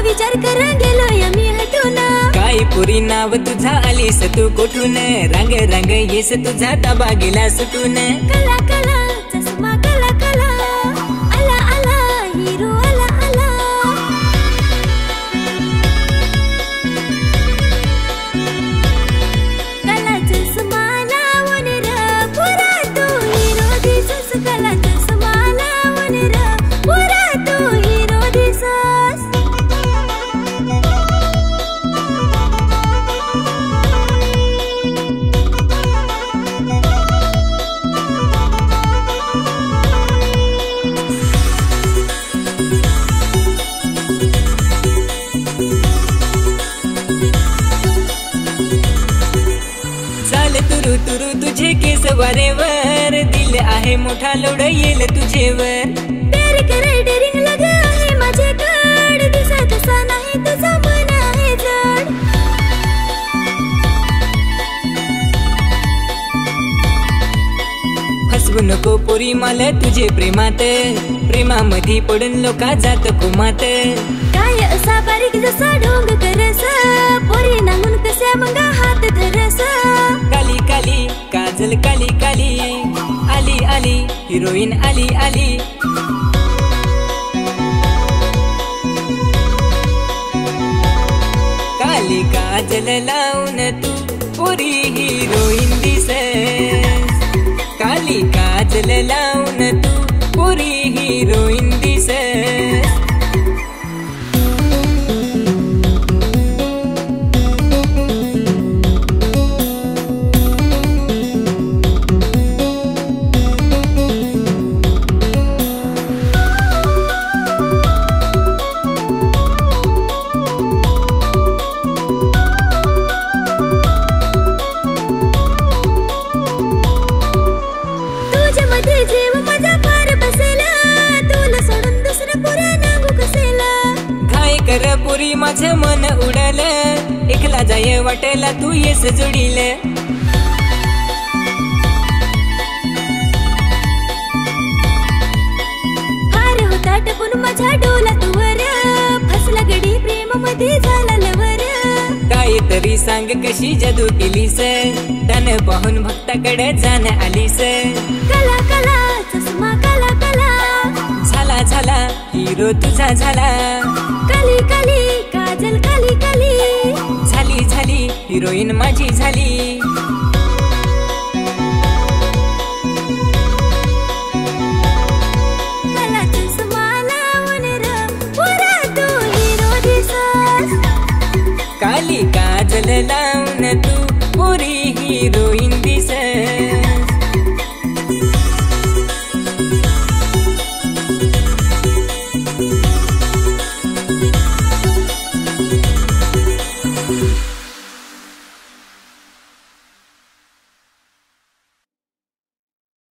विचार करा गेलो मी हटून काय पुरी नाव तुझा आलीस तू कुठून रंग रंग येस तुझा ताबा गेला सुटून कला कला चष्मा कला कला आला आला हिरो आला आला कला चष्मा लावून र पुरा तू हिरो दिसस कला चष्मा लावून र पुरा तू हिरो दिसस तुरु तुरु तुझे केस वारेवर दिल आहे मोठा लोड येल तुझेवर प्यार करे डेरिंग लगा आहे माझे कड दिसत तसा नाही तुझा मन आहे जड फसवू नको पोरी मला तुझे प्रेमात प्रेमामध्ये पडून लोका जात कुमात काय असा बारीक जसा ढोंग करस पोरी नांगून कसे मग हात धरस काली काली काजल काली काली आली आली हिरोईन आली आली काली काजल लावून तू पोरी हिरोईन दिसस काली काजल लावून तू पोरी हिरोईन दिसस जीव माझा फार बसेला तुला सोडून दुसरं पुरा नांगू कसेला काय कर पुरी माझं मन उडल एकला जाय वाटेला तू येस जोडील फार होता टपून माझ्या डोला तुवर फसला गडी प्रेम मध्ये झाला लवर काय तरी सांग कशी जादू केलीस त्यान पाहून भक्ताकडे जाण आलीस कला कला चष्मा कला कला झाला झाला हिरो तुझा झाला काली काली काजल काली काली झाली झाली हिरोईन माझी झाली कला चष्मा लावून र पुरा तू हिरो दिसस काली काजल लावून तू